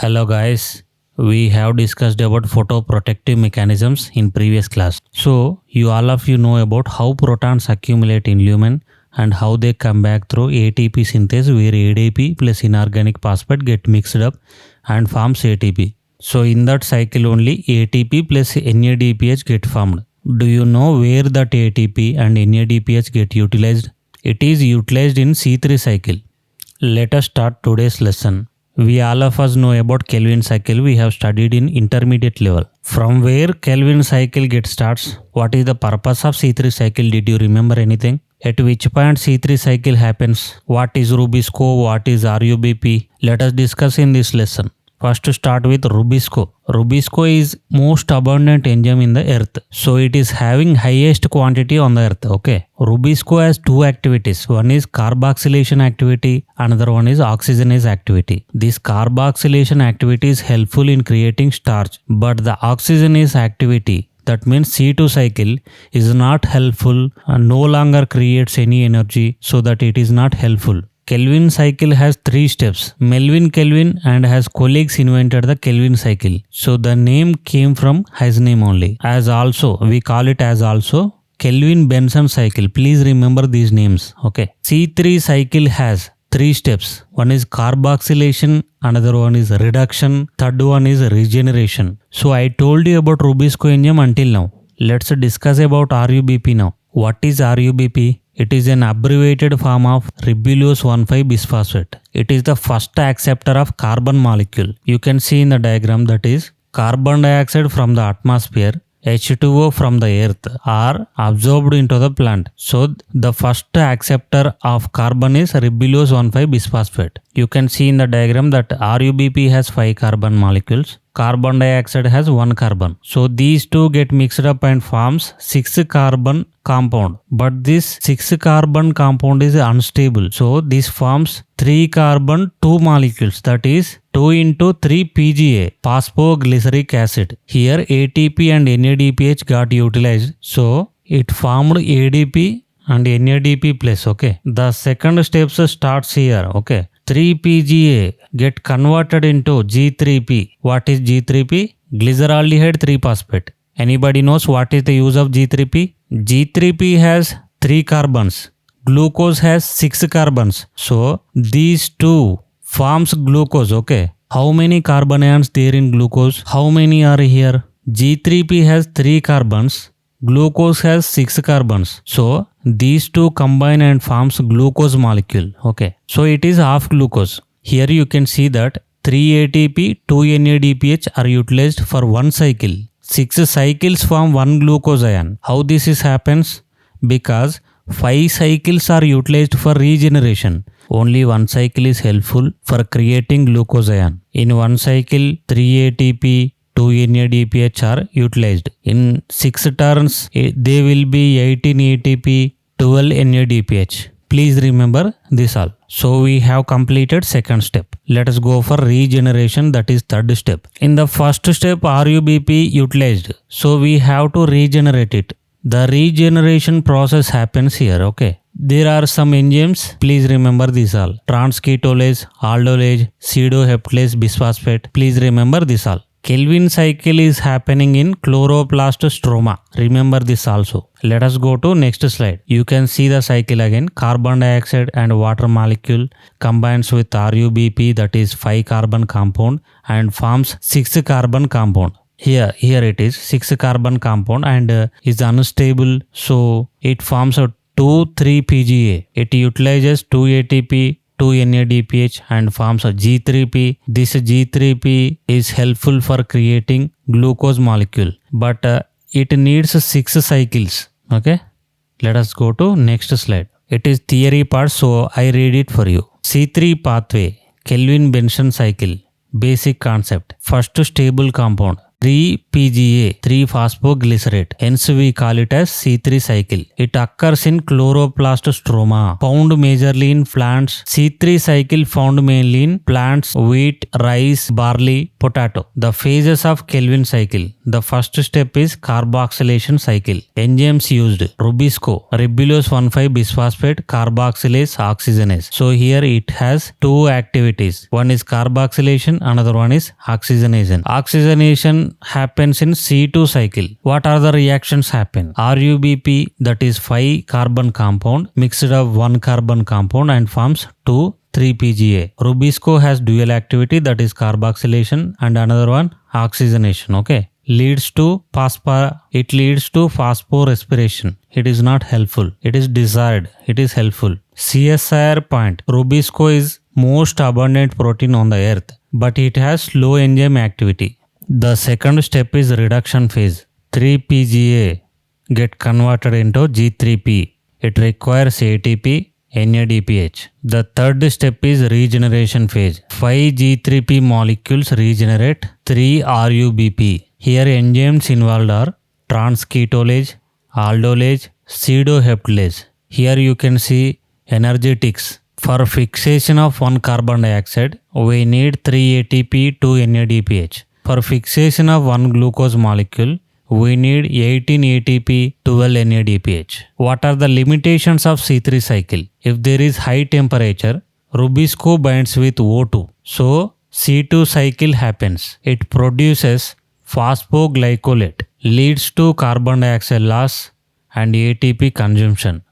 Hello guys, we have discussed about photoprotective mechanisms in previous class. So you all of you know about how protons accumulate in lumen and how they come back through ATP synthesis where ADP plus inorganic phosphate get mixed up and forms ATP. So in that cycle only ATP plus NADPH get formed. Do you know where that ATP and NADPH get utilized? It is utilized in C3 cycle. Let us start today's lesson. We all of us know about Kelvin cycle we have studied in intermediate level. From where Kelvin cycle gets starts, what is the purpose of C3 cycle? Did you remember anything? At which point C3 cycle happens? What is Rubisco? What is RUBP? Let us discuss in this lesson. First to start with Rubisco. Rubisco is most abundant enzyme in the earth. So it is having highest quantity on the earth. Okay. Rubisco has two activities. One is carboxylation activity. Another one is oxygenase activity. This carboxylation activity is helpful in creating starch. But the oxygenase activity, that means C2 cycle, is not helpful and no longer creates any energy, so that it is not helpful. Kelvin cycle has 3 steps. Melvin Kelvin and his colleagues invented the Kelvin cycle. So the name came from his name only. As also, we call it as also Kelvin-Benson cycle. Please remember these names. Okay. C3 cycle has 3 steps. One is carboxylation, another one is reduction, third one is regeneration. So I told you about Rubisco enzyme until now. Let's discuss about RUBP now. What is RUBP? It is an abbreviated form of ribulose 1,5-bisphosphate. It is the first acceptor of carbon molecule. You can see in the diagram, that is carbon dioxide from the atmosphere, H2O from the earth are absorbed into the plant. So the first acceptor of carbon is ribulose 1,5-bisphosphate. You can see in the diagram that RUBP has 5 carbon molecules. Carbon dioxide has 1 carbon. So these two get mixed up and forms 6 carbon compound. But this 6 carbon compound is unstable. So this forms 3 carbon 2 molecules, that is 2 into 3 PGA, phosphoglyceric acid. Here ATP and NADPH got utilized. So it formed ADP and NADP plus. Okay. The second steps starts here. Okay. 3-PGA get converted into G3P. What is G3P? Glyceraldehyde 3-phosphate. Anybody knows what is the use of G3P? G3P has 3 carbons. Glucose has 6 carbons. So these two forms glucose. Okay. How many carbon ions there in glucose? How many are here? G3P has 3 carbons. Glucose has 6 carbons. So these two combine and forms glucose molecule. Okay. So it is half glucose. Here you can see that 3 ATP, 2 NADPH are utilized for one cycle. 6 cycles form one glucose ion. How this happens? Because 5 cycles are utilized for regeneration. Only one cycle is helpful for creating glucose ion. In one cycle, 3 ATP, 2 NADPH are utilized. In 6 turns, they will be 18 ATP, 12 NADPH. Please remember this all. So we have completed second step. Let us go for regeneration, that is third step. In the first step, RUBP utilized. So we have to regenerate it. The regeneration process happens here. Okay. There are some enzymes. Please remember this all. Transketolase, aldolase, pseudoheptalase, bisphosphate. Please remember this all. Kelvin cycle is happening in chloroplast stroma. Remember this also. Let us go to next slide. You can see the cycle again. Carbon dioxide and water molecule combines with RUBP, that is 5 carbon compound, and forms 6 carbon compound. Here it is 6 carbon compound and is unstable. So it forms a 2,3 PGA. It utilizes 2 ATP, 2 NADPH and forms a G3P. This G3P is helpful for creating glucose molecule, but it needs 6 cycles. Okay. Let us go to next slide. It is theory part, so I read it for you. C3 pathway, Kelvin-Benson cycle, basic concept. First stable compound, 3-PGA, 3-phosphoglycerate. Hence we call it as C3 cycle. It occurs in chloroplast stroma, found majorly in plants. C3 cycle found mainly in plants, wheat, rice, barley, potato. The phases of Kelvin cycle. The first step is carboxylation cycle. Enzymes used: Rubisco, ribulose 1,5-bisphosphate, carboxylase, oxygenase. So here it has two activities. One is carboxylation, another one is oxygenation. Oxygenation happens in C2 cycle. What are the reactions happen? RUBP, that is 5 carbon compound mixed up 1 carbon compound and forms 2,3-PGA. Rubisco has dual activity, that is carboxylation, and another one oxygenation. Okay, leads to phosphorespiration. It is not helpful. It is desired. It is helpful. CSIR point. Rubisco is most abundant protein on the earth, but it has low enzyme activity. The second step is reduction phase. 3-PGA get converted into G3P. It requires ATP NADPH. The third step is regeneration phase. 5 G3P molecules regenerate 3 RUBP. Here enzymes involved are transketolase, aldolase, pseudoheptylase. Here you can see energetics. For fixation of 1 carbon dioxide, we need 3 ATP, 2 NADPH. For fixation of 1 glucose molecule, we need 18 ATP, 12 NADPH. What are the limitations of C3 cycle? If there is high temperature, Rubisco binds with O2. So C2 cycle happens. It produces phosphoglycolate, leads to carbon dioxide loss and ATP consumption.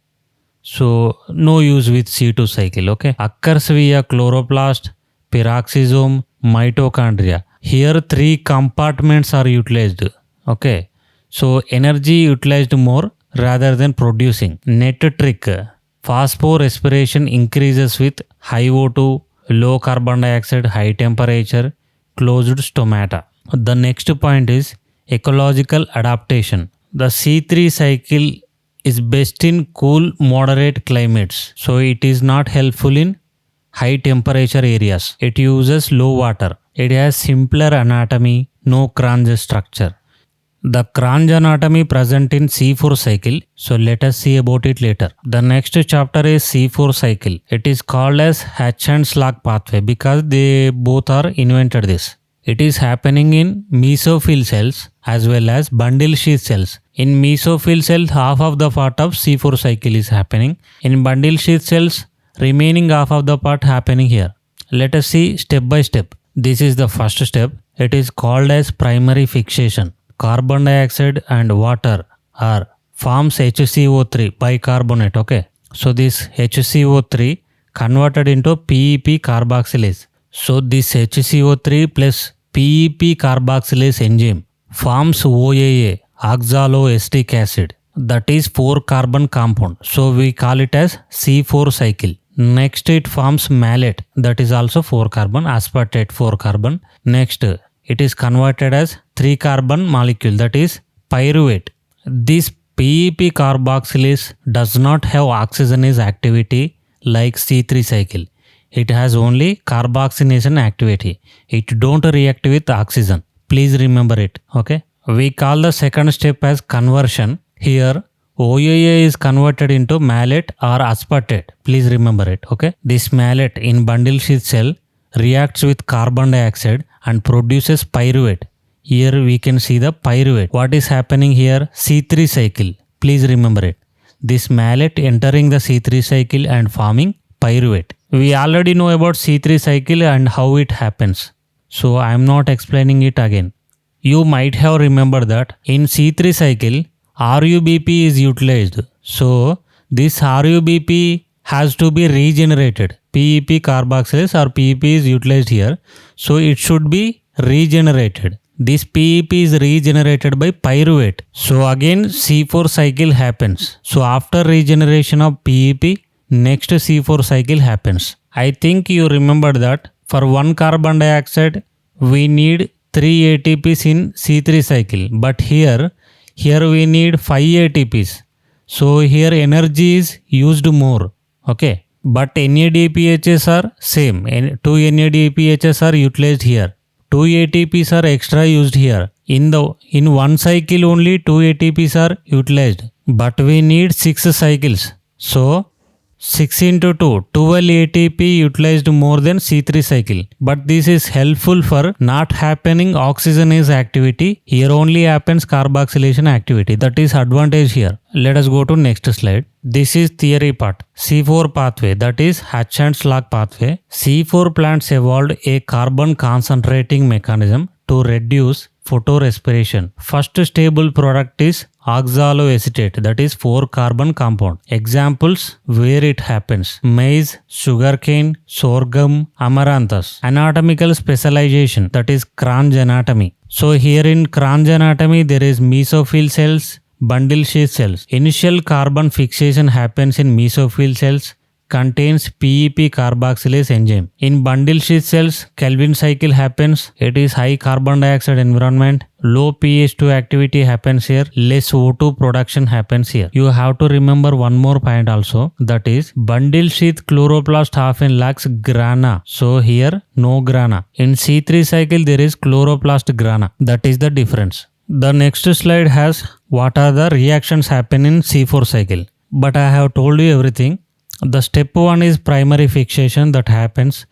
So no use with C2 cycle. Okay. Occurs via chloroplast, peroxisome, mitochondria. Here 3 compartments are utilized. Okay, so energy utilized more rather than producing. Net trick: phosphorespiration increases with high O2, low carbon dioxide, high temperature, closed stomata. The next point is ecological adaptation. The C3 cycle is best in cool, moderate climates. So it is not helpful in high temperature areas. It uses low water. It has simpler anatomy, no Cronje structure. The Cronje anatomy present in C4 cycle. So let us see about it later. The next chapter is C4 cycle. It is called as Hatch and Slack pathway because they both are invented this. It is happening in mesophyll cells as well as bundle sheath cells. In mesophyll cells, half of the part of C4 cycle is happening. In bundle sheath cells, remaining half of the part happening here. Let us see step by step. This is the first step. It is called as primary fixation. Carbon dioxide and water are forms HCO3 bicarbonate. Okay. So this HCO3 converted into PEP carboxylase. So this HCO3 plus PEP carboxylase enzyme forms OAA, oxaloacetic acid. That is 4 carbon compound. So we call it as C4 cycle. Next it forms malate. That is also 4 carbon, aspartate 4 carbon. Next it is converted as 3 carbon molecule, that is pyruvate. This PEP carboxylase does not have oxygenase activity like C3 cycle. It has only carboxylation activity. It don't react with oxygen. Please remember it. Okay. We call the second step as conversion. Here OAA is converted into malate or aspartate. Please remember it. Okay. This malate in bundle sheath cell reacts with carbon dioxide and produces pyruvate. Here we can see the pyruvate. What is happening here? C3 cycle. Please remember it. This malate entering the C3 cycle and forming pyruvate. We already know about C3 cycle and how it happens. So I am not explaining it again. You might have remembered that in C3 cycle, RUBP is utilized. So this RUBP has to be regenerated. PEP carboxylase or PEP is utilized here. So it should be regenerated. This PEP is regenerated by pyruvate. So again C4 cycle happens. So after regeneration of PEP, next C4 cycle happens. I think you remember that for 1 carbon dioxide, we need 3 ATPs in C3 cycle. But here we need 5 ATPs. So here energy is used more. Okay. But NADPHs are same. 2 NADPHs are utilized here. 2 ATPs are extra used here. In one cycle only 2 ATPs are utilized. But we need 6 cycles. So 6 into 2, 12 ATP utilized more than C3 cycle. But this is helpful for not happening oxygenase activity. Here only happens carboxylation activity. That is advantage here. Let us go to next slide. This is theory part. C4 pathway, that is Hatch and Slack pathway. C4 plants evolved a carbon concentrating mechanism to reduce photorespiration. First stable product is oxaloacetate, that is 4-carbon compound. Examples where it happens: maize, sugarcane, sorghum, amaranthus. Anatomical specialization, that is Cron's anatomy. So here in Cron's anatomy there is mesophyll cells, bundle sheath cells. Initial carbon fixation happens in mesophyll cells, contains PEP carboxylase enzyme. In bundle sheath cells, Calvin cycle happens. It is high carbon dioxide environment. Low pH2 activity happens here. Less O2 production happens here. You have to remember one more point also. That is, bundle sheath chloroplast often lacks grana. So here no grana. In C3 cycle there is chloroplast grana. That is the difference. The next slide has what are the reactions happen in C4 cycle. But I have told you everything. The step 1 is primary fixation that happens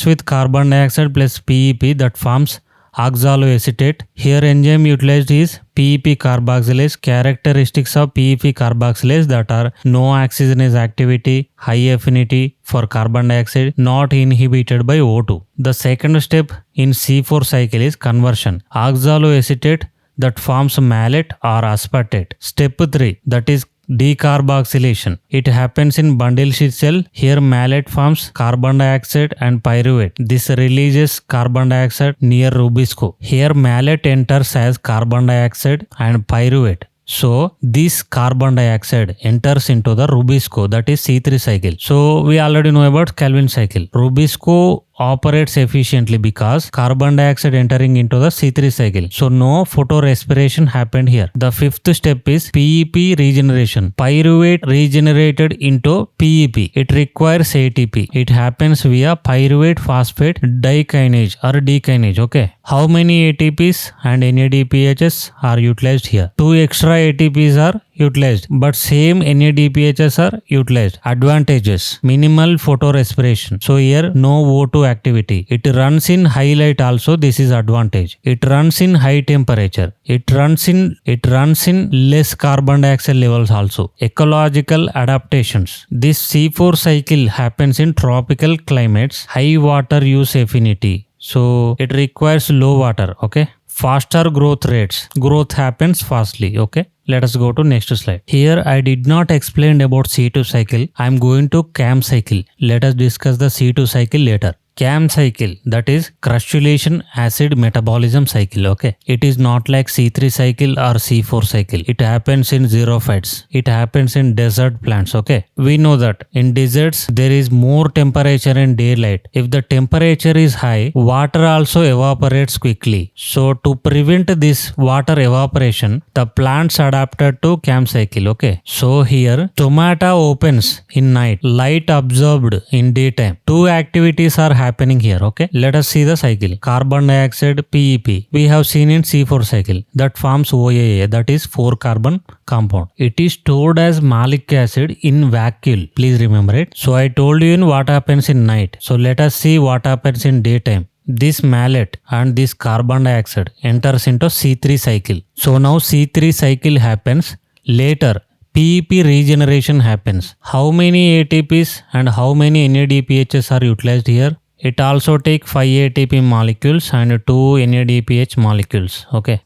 with carbon dioxide plus PEP that forms oxaloacetate. Here enzyme utilized is PEP carboxylase. Characteristics of PEP carboxylase that are no oxygenase activity, high affinity for carbon dioxide, not inhibited by O2. The second step in C4 cycle is conversion. Oxaloacetate that forms malate or aspartate. Step 3, that is decarboxylation. It happens in bundle sheath cell. Here malate forms carbon dioxide and pyruvate. This releases carbon dioxide near rubisco. Here malate enters as carbon dioxide and pyruvate. So this carbon dioxide enters into the rubisco, that is C3 cycle. So we already know about Calvin cycle. Rubisco operates efficiently because carbon dioxide entering into the C3 cycle. So no photorespiration happened here. The fifth step is PEP regeneration. Pyruvate regenerated into PEP. It requires ATP. It happens via pyruvate phosphate dikinase or dekinase. Okay. How many ATPs and NADPHs are utilized here? 2 extra ATPs are utilized, but same NADPHs are utilized. Advantages: minimal photorespiration. So here no O2 activity. It runs in high light also. This is advantage. It runs in high temperature. It runs in less carbon dioxide levels also. Ecological adaptations. This C4 cycle happens in tropical climates. High water use affinity. So it requires low water. Okay. Faster growth rates. Growth happens fastly. Okay. Let us go to next slide. Here I did not explain about C2 cycle. I am going to CAM cycle. Let us discuss the C2 cycle later. CAM cycle, that is crustacean acid metabolism cycle. Okay, it is not like C3 cycle or C4 cycle. It happens in xerophytes. It happens in desert plants. Okay, we know that in deserts there is more temperature in daylight. If the temperature is high, water also evaporates quickly. So to prevent this water evaporation, the plants adapted to CAM cycle. Okay, so here stomata opens in night, light absorbed in daytime. Two activities are happening here. Okay, let us see the cycle. Carbon dioxide PEP we have seen in C4 cycle that forms OAA, that is 4-carbon compound. It is stored as malic acid in vacuole. Please remember it. So I told you in what happens in night. So let us see what happens in daytime. This malate and this carbon dioxide enters into C3 cycle. So now C3 cycle happens. Later PEP regeneration happens. How many ATPs and how many NADPHs are utilized here? It also takes 5 ATP molecules and 2 NADPH molecules. Okay.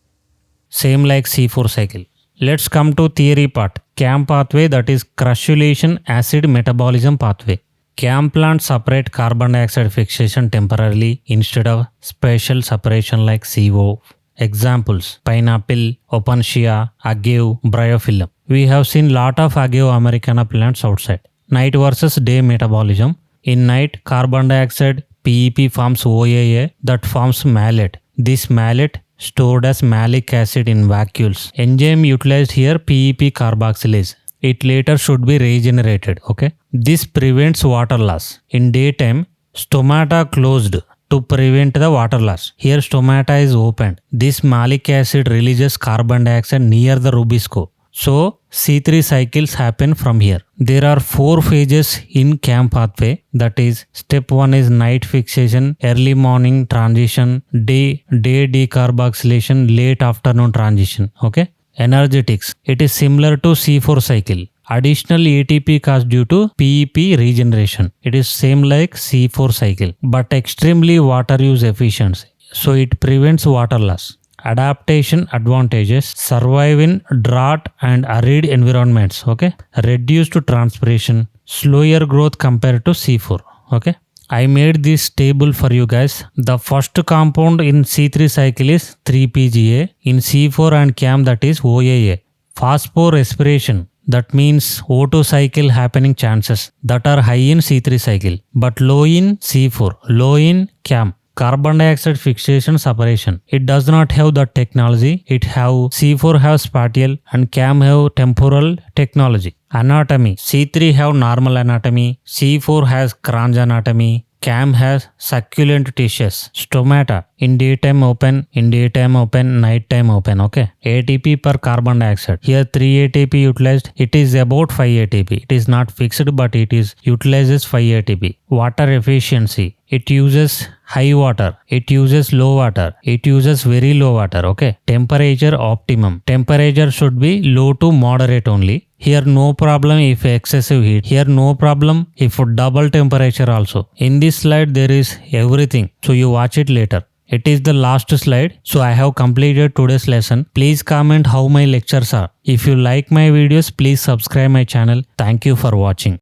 Same like C4 cycle. Let's come to theory part. CAM pathway, that is crustacean acid metabolism pathway. CAM plants separate carbon dioxide fixation temporarily instead of spatial separation like CO. Examples: pineapple, opuntia, agave, bryophyllum. We have seen lot of agave americana plants outside. Night versus day metabolism. In night, carbon dioxide PEP forms OAA that forms malate. This malate stored as malic acid in vacuoles. Enzyme utilized here PEP carboxylase. It later should be regenerated. Okay. This prevents water loss. In daytime, stomata closed to prevent the water loss. Here stomata is opened. This malic acid releases carbon dioxide near the rubisco. So C3 cycles happen from here. There are 4 phases in CAM pathway. That is, step 1 is night fixation, early morning transition, day decarboxylation, late afternoon transition. Okay. Energetics. It is similar to C4 cycle. Additional ATP caused due to PEP regeneration. It is same like C4 cycle, but extremely water use efficiency. So it prevents water loss. Adaptation advantages: survive in drought and arid environments. Okay. Reduced transpiration, slower growth compared to C4. Okay. I made this table for you guys. The first compound in C3 cycle is 3-PGA. In C4 and CAM, that is OAA. Photorespiration, that means O2 cycle happening chances that are high in C3 cycle but low in C4, low in CAM. Carbon dioxide fixation separation. It does not have that technology. It have C4 have spatial and CAM have temporal technology. Anatomy. C3 have normal anatomy. C4 has Cranch anatomy. CAM has succulent tissues. Stomata. In daytime open, nighttime open. Okay. ATP per carbon dioxide. Here 3 ATP utilized. It is about 5 ATP. It is not fixed, but it is utilizes 5 ATP. Water efficiency. It uses high water. It uses low water. It uses very low water. Okay. Temperature optimum. Temperature should be low to moderate only. Here no problem if excessive heat. Here no problem if double temperature also. In this slide there is everything. So you watch it later. It is the last slide. So I have completed today's lesson. Please comment how my lectures are. If you like my videos, please subscribe my channel. Thank you for watching.